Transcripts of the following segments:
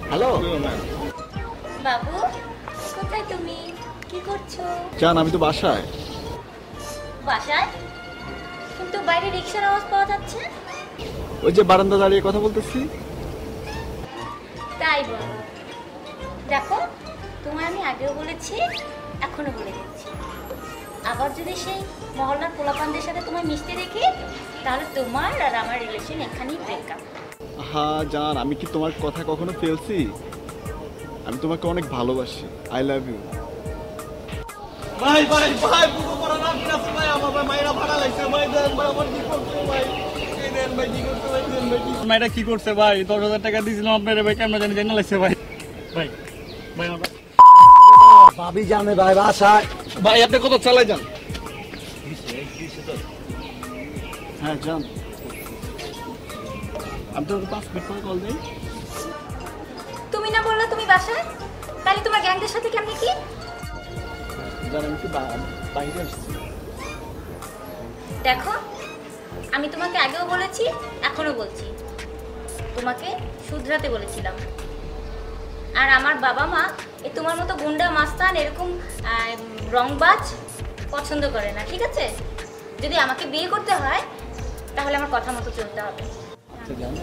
Hello বাবু, কোথায় তুমি? কি করছো? জান, আমি তো বাসায়। বাসায়? কিন্তু বাইরে রিকশার আওয়াজ পাওয়া যাচ্ছে। ওই যে বারান্দা দাঁড়িয়ে কথা বলতেছি। তাই বলো। দেখো, তোমায় আমি আগেও বলেছি, এখনো বলে দিচ্ছি, আবার যদি সেই মহল্লার পোলাপানদের সাথে তোমায় মিশতে দেখি, তাহলে তোমার আর আমার রিলেশন এখানেই ব্রেকআপ। হ্যাঁ জান, আমি কি তোমার কথা কখনো ফেলছি? আমি তোমাকে অনেক ভালোবাসি। I love you. ভাই ভাই ভাই পুরো পড়া না কিনাছে ভাই, আমার ভাই মাইরা ভাড়া লাগছে ভাই, দেন ভাই আমার কি করতে ভাই, এই দেন ভাই কি করতে ভাই, দেন ভাই কি মাইরা কি করছে ভাই? 10,000 টাকা দিয়েছিলাম আপনারে ভাই, কেমন জানি জানা লাগছে ভাই। ভাই ভাই আমার ভাবি জানে ভাই বাসায়। ভাই আপনি কত চালাই যান? হ্যাঁ জান, আমি তোমাকে 5 মিনিট পরে কল দিই। তুমি না বললে তুমি বাসায়, তাহলে তোমার গ্যাংদের সাথে কেমনে কি? জান, আমি একটু বাইরে আসছি। দেখো, আমি তোমাকে আগেও বলেছি, এখনো বলছি, তোমাকে শুধরাতে বলেছিলাম। আর আমার বাবা মা এই তোমার মতো গুন্ডা মাস্তান এরকম রংবাজ পছন্দ করে না, ঠিক আছে? যদি আমাকে বিয়ে করতে হয় তাহলে আমার কথা মতো চলতে হবে। আচ্ছা জান,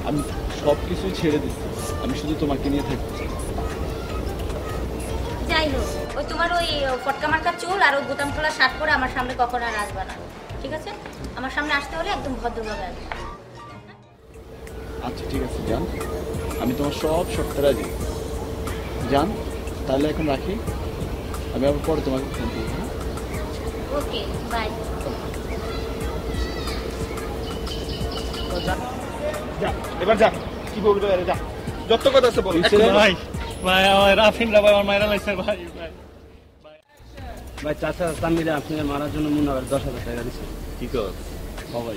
আমি সব কিছুই ছেড়ে দিচ্ছি, আমি শুধু তোমাকে নিয়ে থাকতে চাই। যাই হোক, ওই তোমার ওই ফটকা মার্কা চুল আর ওই বোতাম খোলা শার্ট পরে আমার সামনে কখনো আর আসবে না, ঠিক আছে? আমার সামনে আসতে হলে একদম ভদ্রভাবে আসবে। আচ্ছা ঠিক আছে জান, আমি তোমার সব শর্তে রাজি। জান, তাহলে এখন রাখি, আমি আবার পরে তোমাকে ফোন করবো। হ্যাঁ, ওকে, বাই। যা এবার যা, কি বলবে আরে যা, যত কথা আছে বল। ভাই ভাই আমার রাফিনরা ভাই আমার মাইরা লাগছে ভাই। ভাই ভাই চাচা তামিলে আপনার মারার জন্য মনে হয় 10,000 টাকা দিচ্ছে। কি কর সবাই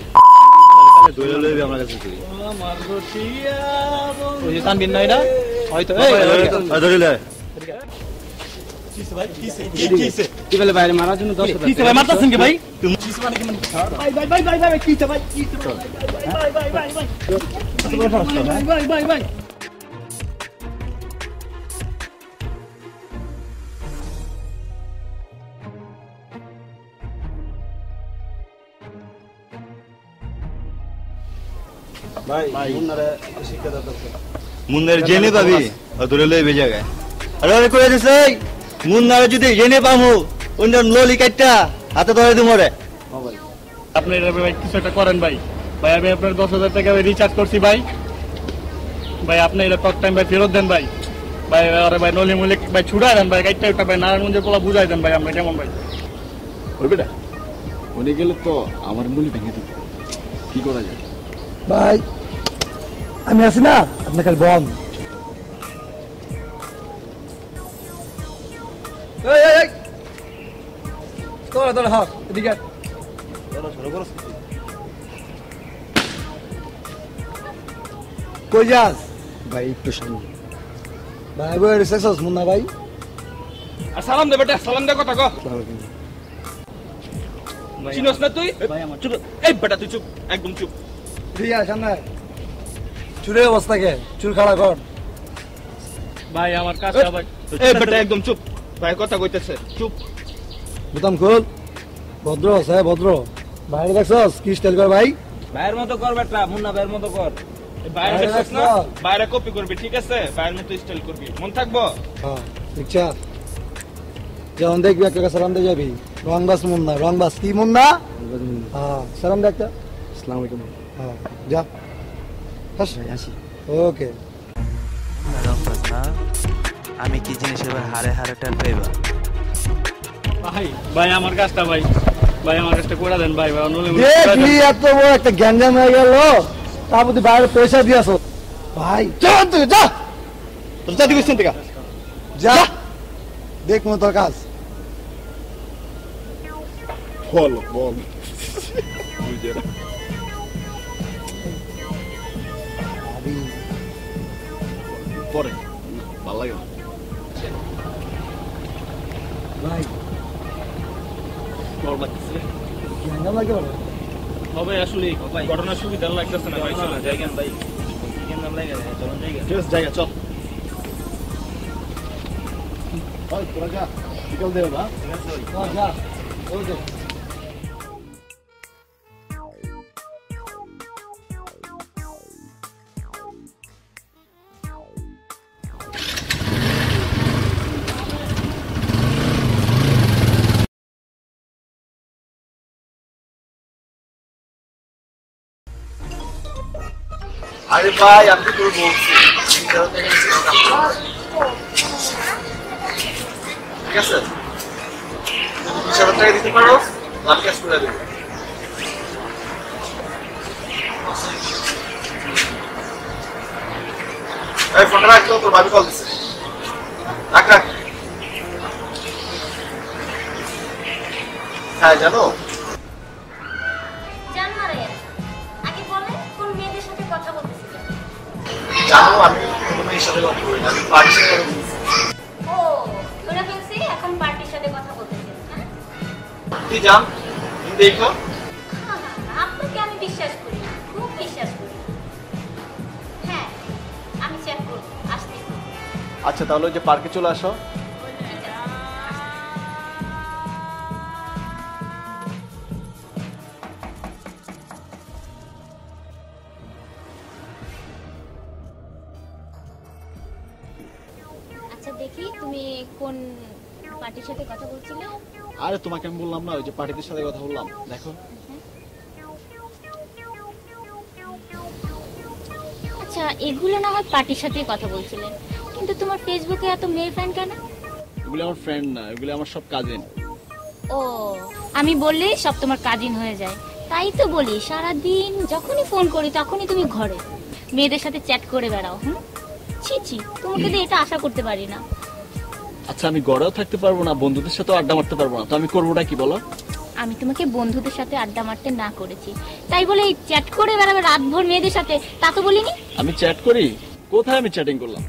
দৈল লইবে আমার কাছে তুই। আমার রটিয়া ওই যে তানবিন নাই না হয়তো ধরিলে কিসে ভাই, কিসে কিসে কি বলে বাইরে মারার জন্য 10,000 কি ভাই মারতাছেন কি ভাই? কিসে মানে কি মানে ভাই ভাই ভাই ভাই ভাই কিসে ভাই, কিসে ভাই ভাই ভাই ভাই ভাই ভাই ভাই ভাই মুন্নারে শিক্ষা দাও তো। মুন্নার জেনে পাবি ধরে লইবে জায়গায়। আরে আরে কই দিছে মুন্নার যদি জেনে পামু অন্য ললি কাটটা হাতে ধরে দিমু রে। মোবাইল আপনি এটা ভাই কিছু একটা করেন ভাই। ভাই আমি আপনার 10,000 টাকা রিচার্জ করছি ভাই। ভাই আপনি এটা টক টাইম ভাই ফেরত দেন ভাই। ভাই আরে ভাই নলি মুলে ভাই ছুড়াই দেন ভাই, কাইটটা একটা ভাই নারায়ণগঞ্জের পোলা বুঝাই দেন ভাই আমরা কেমন ভাই। ওই বেটা, উনি গেলে তো আমার মুলি ভেঙে দিবে, কি করা যায়? ভাই আমি আছি না, আপনি খালি বল। এই এই এই তোরা তোরা হক এদিকে কই যাস ভাই? একটু সামনে ভাই বই রিসেক্সস মুন্না ভাই। আর সালাম দে বেটা, সালাম দে কথা কো। চিনোস না তুই? চুপ এই বেটা তুই চুপ, একদম চুপ। ঠিক আছে সামনে চুরের অবস্থা কে চুর খাড়া কর। ভাই আমার কাজটা ভাই। এই বেটা একদম চুপ, ভাই কথা কইতেছে, চুপ। বোতাম খোল, ভদ্র আছে ভদ্র। বাইরে দেখছস কি স্টাইল কর ভাই? ভাইয়ের মতো কর বেটা, মুন্না ভাইয়ের মতো কর। বাইরে দেখছস না, বাইরে কপি করবি ঠিক আছে, বাইরের মতো স্টাইল করবি, মন থাকবো। হ্যাঁ ইচ্ছা যেমন দেখবি একটা সালাম দিয়ে যাবি। রংবাস মুন্না, রংবাস কি মুন্না? হ্যাঁ সালাম দে একটা। আসসালামু আলাইকুম। হ্যাঁ যা আসি। ওকে। আমি কি জিনিস এবার হারে হারে টের পাইবা? ভাই ভাই আমার কাজটা ভাই, ভাই আমার কাজটা করে দেন ভাই। ভাই নলি দেখলি এত বড় একটা গ্যাঞ্জাম হয়ে গেল, তার মধ্যে বাইরে পয়সা দিয়েছ ভাই। যা তুই যা, তোর যা দিবি থেকে যা, দেখ মো তোর কাজ। বল বল। পরে ভালো লাগে না ভাই বল লাগতেছে গ্যাঞ্জাম লাগে বলে হবে আসলে ঘটনার সুবিধা লাগতেছে না ভাই। চলে যাই কেন ভাই, কেন জ্যাম লাগে চলুন জায়গা ঠিক আছে জায়গা চল ওই তোরা যা বিকাল দেবে না যা ওকে আরে ভাই আমি তো তোর বলছি ঠিক আছে তুমি 20,000 টাকা দিতে পারো আমি ক্যাশ করে দেবো এই ফোনটা রাখ তো তোর ভাবি কল দিছে রাখ রাখ হ্যাঁ জানো জান মারে আগে বলে কোন মেয়েদের সাথে কথা বলতেছিলেন? জানো আমি কোনো মেয়ের সাথে কথা বলি না আমি পার্টির সাথে কথা বলছি ও ধরে ফেলছি এখন পার্টির সাথে কথা বলতেছেন, হ্যাঁ? তুই জান তুমি দেখো আপনাকে আমি বিশ্বাস করি, খুব বিশ্বাস করি। হ্যাঁ আমি চেক করব, আসতে। আচ্ছা তাহলে ওই যে পার্কে চলে আসো ঠিক আছে। আচ্ছা দেখি তুমি কোন পার্টির সাথে কথা বলছিলে? আরে তোমাকে আমি বললাম না ওই যে পার্টিদের সাথে কথা বললাম দেখো আচ্ছা এগুলো না হয় পার্টির সাথেই কথা বলছিলেন, কিন্তু তোমার ফেসবুকে এত মেয়ে ফ্যান কেন? এগুলো আমার ফ্রেন্ড না এগুলো আমার সব কাজিন ও আমি বললে সব তোমার কাজিন হয়ে যায়, তাই তো বলি সারাদিন যখনই ফোন করি তখনই তুমি ঘরে মেয়েদের সাথে চ্যাট করে বেড়াও। হুম ছি ছি, তোমাকে তো এটা আশা করতে পারি না। আচ্ছা আমি গড়েও থাকতে পারবো না বন্ধুদের সাথেও আড্ডা মারতে পারবো না তো আমি করবোটা কি বলো আমি তোমাকে বন্ধুদের সাথে আড্ডা মারতে না করেছি, তাই বলে এই চ্যাট করে বেড়াবে রাতভর মেয়েদের সাথে তা তো বলিনি। আমি চ্যাট করি কোথায় আমি চ্যাটিং করলাম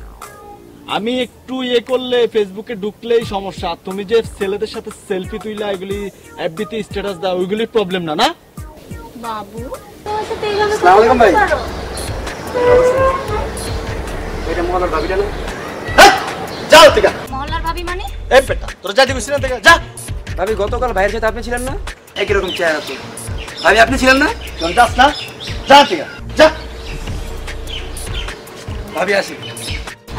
আমি একটু ইয়ে করলে ফেসবুকে ঢুকলেই সমস্যা তুমি যে ছেলেদের সাথে সেলফি তুইলা এগুলি এফবিতে স্ট্যাটাস দাও ওইগুলির প্রবলেম না না বাবু তোমার সাথে এইভাবে আসসালামু আলাইকুম ভাই। কথা বলতে পারো? এটা মহলার ভাবিটা না যাও থেকে মহল্লার ভাবি মানে? এই বেটা তোরা যাইতে গেছিস না থেকে যা ভাবি গতকাল ভাইয়ের সাথে আপনি ছিলেন না একই রকম চেহারা তো ভাবি আপনি ছিলেন না তোরা যাস না যা থেকে যা ভাবি আসি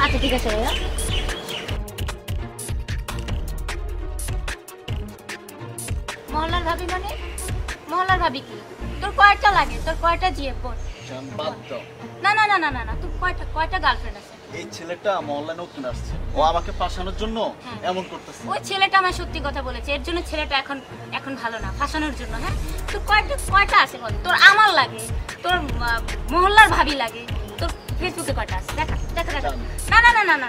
আচ্ছা ঠিক আছে ভাইয়া। মহল্লার ভাবি মানে? মহল্লার ভাবি কি? তোর কয়টা লাগে? তোর কয়টা জিএফ বল? জান বাদ দাও না না না না না না, তোর কয়টা গার্লফ্রেন্ড আছে? এই ছেলেটা মহল্লায় নতুন আসছে ও আমাকে ফাঁসানোর জন্য হ্যাঁ। এমন করতেছে ওই ছেলেটা আমার সত্যি কথা বলেছে, এর জন্য ছেলেটা এখন ভালো না, ফাঁসানোর জন্য। হ্যাঁ তোর কয়টা আছে বল? তোর আমার লাগে, তোর মহল্লার ভাবি লাগে, তোর ফেসবুকে কয়টা আছে? দেখা দেখা দেখা। না না না না না,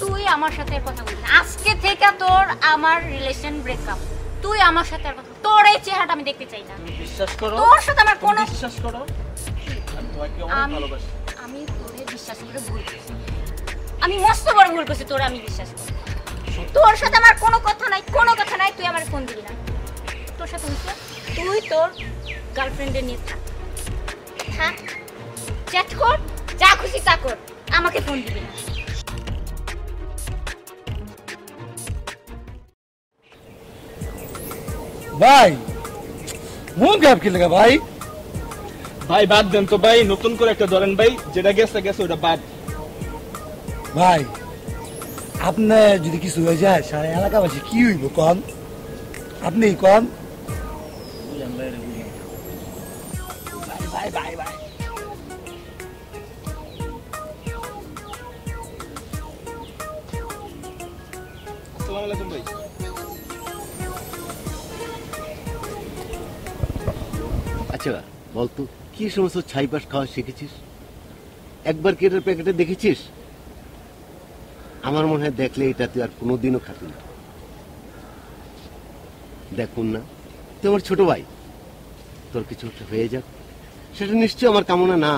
তুই আমার সাথে আর কথা বলবি না, আজকে থেকে তোর আমার রিলেশন ব্রেকআপ। তুই আমার সাথে আর কথা, তোর এই চেহারাটা আমি দেখতে চাই না। তুমি বিশ্বাস করো তোর সাথে আমার তুমি কোনো বিশ্বাস করো আমি তোমাকে অনেক ভালোবাসি আমি তোরে বিশ্বাস করে ভুল করছি, আমি মস্ত বড় ভুল করছি, তোরে আমি বিশ্বাস করি। তোর সাথে আমার কোনো কথা নাই, কোনো কথা নাই, তুই আমার ফোন দিবি না। তোর সাথে হচ্ছে তুই তোর গার্লফ্রেন্ডের নিয়ে থাক, থাক, চ্যাট কর, যা খুশি তা কর, আমাকে ফোন দিবি না। ভাই মন খারাপ কি লাগা ভাই ভাই বাদ দেন তো ভাই নতুন করে একটা ধরেন ভাই যেটা গেছে গেছে ওটা বাদ ভাই আপনি যদি কিছু হয়ে যায় সারা এলাকাবাসী কি হইব কন আপনি কন ভাই ভাই ভাই ভাই আসসালামু আলাইকুম ভাই আচ্ছা বলতো কি সমস্ত ছাইপাস খাওয়া শিখেছিস একবার কেটের প্যাকেটে দেখেছিস আমার মনে হয় দেখলে এটা তুই আর কোনোদিনও খাবি না দেখুন না তুই আমার ছোট ভাই তোর কিছু একটা হয়ে যাক সেটা নিশ্চয়ই আমার কামনা না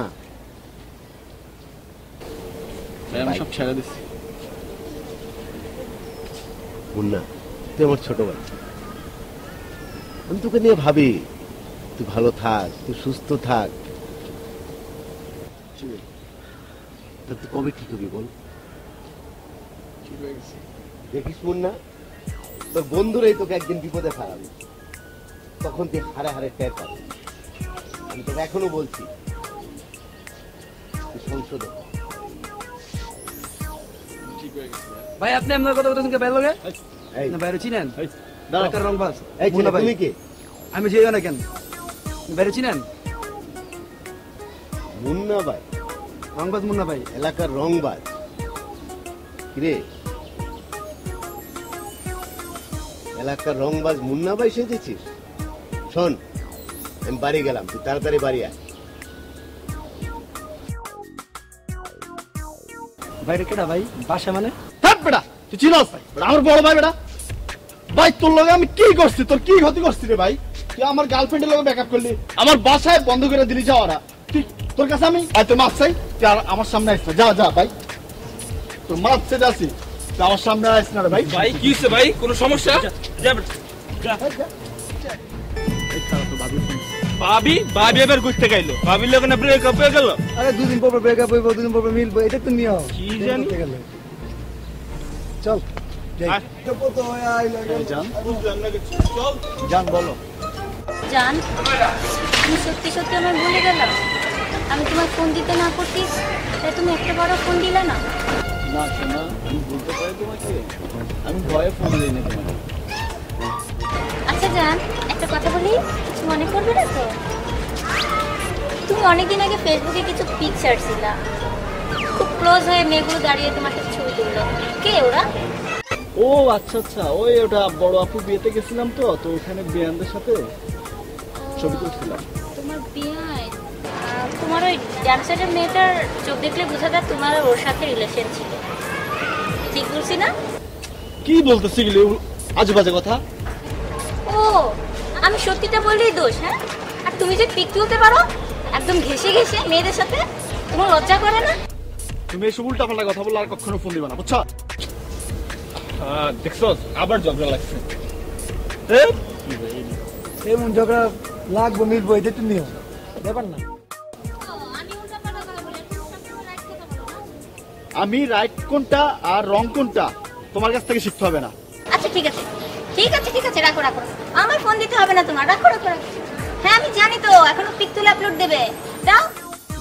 ভাই আমি সব ছেড়ে দিচ্ছি মুন্না তুই আমার ছোট ভাই আমি তোকে নিয়ে ভাবি তুই ভালো থাক তুই সুস্থ থাক তা তুই কবে ঠিক হবি বল? দেখিস মুন্না, তোর বন্ধুরাই তোকে একদিন বিপদে ফেলাবে, তখন তুই হারে হারে টের পাবি। আমি তোকে এখনো বলছি, তুই সংশোধন। ভাই আপনি আপনার কথা বলতেছেন বাইরে লগে এই, না বাইরে চিনেন দাঁড়াও। এলাকার রংবাজ এই ছেলে, মুন্না ভাই। তুমি কে? আমি যেও না কেন বাইরে চিনেন মুন্না ভাই, রংবাজ মুন্না ভাই। এলাকার রংবাজ। কিরে, এলাকার রংবাজ মুন্না ভাই সেজেছিস? শোন, আমি বাড়ি গেলাম, তুই তাড়াতাড়ি বাড়ি আয়। বাইরে কেডা ভাই? বাসা মানে? থাক বেটা, তুই চিনস ভাই? বেটা আমার বড় ভাই। বেটা ভাই, তোর লগে আমি কি করছি? তোর কি ক্ষতি করছি রে ভাই? তুই আমার গার্লফ্রেন্ডের লগে ব্যাকআপ করলি, আমার বাসায় বন্ধ করে দিলি যাওয়ারা। তুই তোর কাছে আমি তোর মাপ চাই, তুই আর আমার সামনে আসিস না। যা যা ভাই, তোর মাপ চাই যাচ্ছি, তুই আমার সামনে আসিস না রে ভাই। ভাই কি হচ্ছে ভাই? কোনো সমস্যা? ভাবি ভাবি এবার ঘুরতে গাইলো, ভাবির লোক না ব্রেকআপ হয়ে গেল। আরে দুদিন পর ব্রেকআপ হইব, দুদিন পর মিলবো, এটা তো নিয়ম। কি জানি? চল জান বলো। জান, তুমি সত্যি সত্যি আমার ভুলে গেলাম? আমি তোমার ফোন দিতে না করতি, তাই তুমি একটা বড় ফোন দিলে না। না শোনা, আমি বলতে পারি তোমাকে, আমি ভয়ে ফোন দিইনি তোমাকে। আচ্ছা জান, একটা কথা বলি, কিছু মনে করবে না তো? তুমি অনেকদিন আগে ফেসবুকে কিছু পিক ছাড়ছিলা, খুব ক্লোজ হয়ে মেয়েগুলো দাঁড়িয়ে তোমার সাথে ছবি তুললো। কে ওরা? ও আচ্ছা আচ্ছা, ওই ওটা বড় আপু বিয়েতে গেছিলাম তো, তো ওখানে বিয়ানদের সাথে ছবি তুলছিলাম। তোমার বিয়ে? তোমার ওই ডান্সারের মেয়েটার চোখ দেখলে বোঝা যায় তোমার আর ওর সাথে রিলেশন ছিল, ঠিক বলছি না? কি বলতেছি গেলি আজে বাজে কথা? ও, আমি সত্যিটা বললেই দোষ? হ্যাঁ, আর তুমি যে পিক তুলতে পারো একদম ঘেসে ঘেসে মেয়েদের সাথে, তোমার লজ্জা করে না? তুমি এসব উল্টা পাল্টা কথা বললে আর কখনো ফোন দিবা না, বুঝছো? দেখছো আবার ঝগড়া লাগছে। এমন ঝগড়া লাগবো মিলবো, এটা তো নিয়ম, ব্যাপার না। আমি রাইট কোনটা আর রং কোনটা তোমার কাছ থেকে শিখতে হবে না। আচ্ছা ঠিক আছে, ঠিক আছে, ঠিক আছে, রাখো রাখো, আমার ফোন দিতে হবে না তোমার, রাখো রাখো রাখো। হ্যাঁ আমি জানি তো, এখনো পিক তুলে আপলোড দেবে, দাও।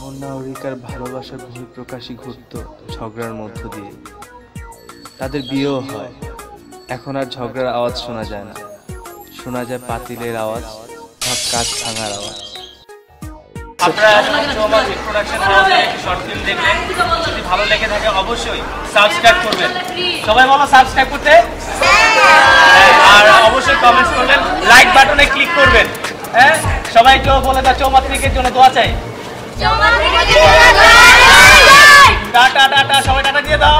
মুন্না ও রিকার ভালোবাসার বহিঃপ্রকাশই ঘটত ঝগড়ার মধ্য দিয়ে। তাদের বিয়েও হয়। এখন আর ঝগড়ার আওয়াজ শোনা যায় না, শোনা যায় পাতিলের আওয়াজ, কাঁচ ভাঙার আওয়াজ। আপনারা আমার প্রোডাকশন হাউসে শর্ট ফিল্ম দেখলেন, যদি ভালো লেগে থাকে অবশ্যই সাবস্ক্রাইব করবেন। সবাই বলো সাবস্ক্রাইব করতে, আর অবশ্যই কমেন্টস করবেন, লাইক বাটনে ক্লিক করবেন। হ্যাঁ, সবাই কেউ বলে দাও চৌমাত্রিকের জন্য দোয়া চাই। টাটা টাটা, সবাই টাটা দিয়ে দাও।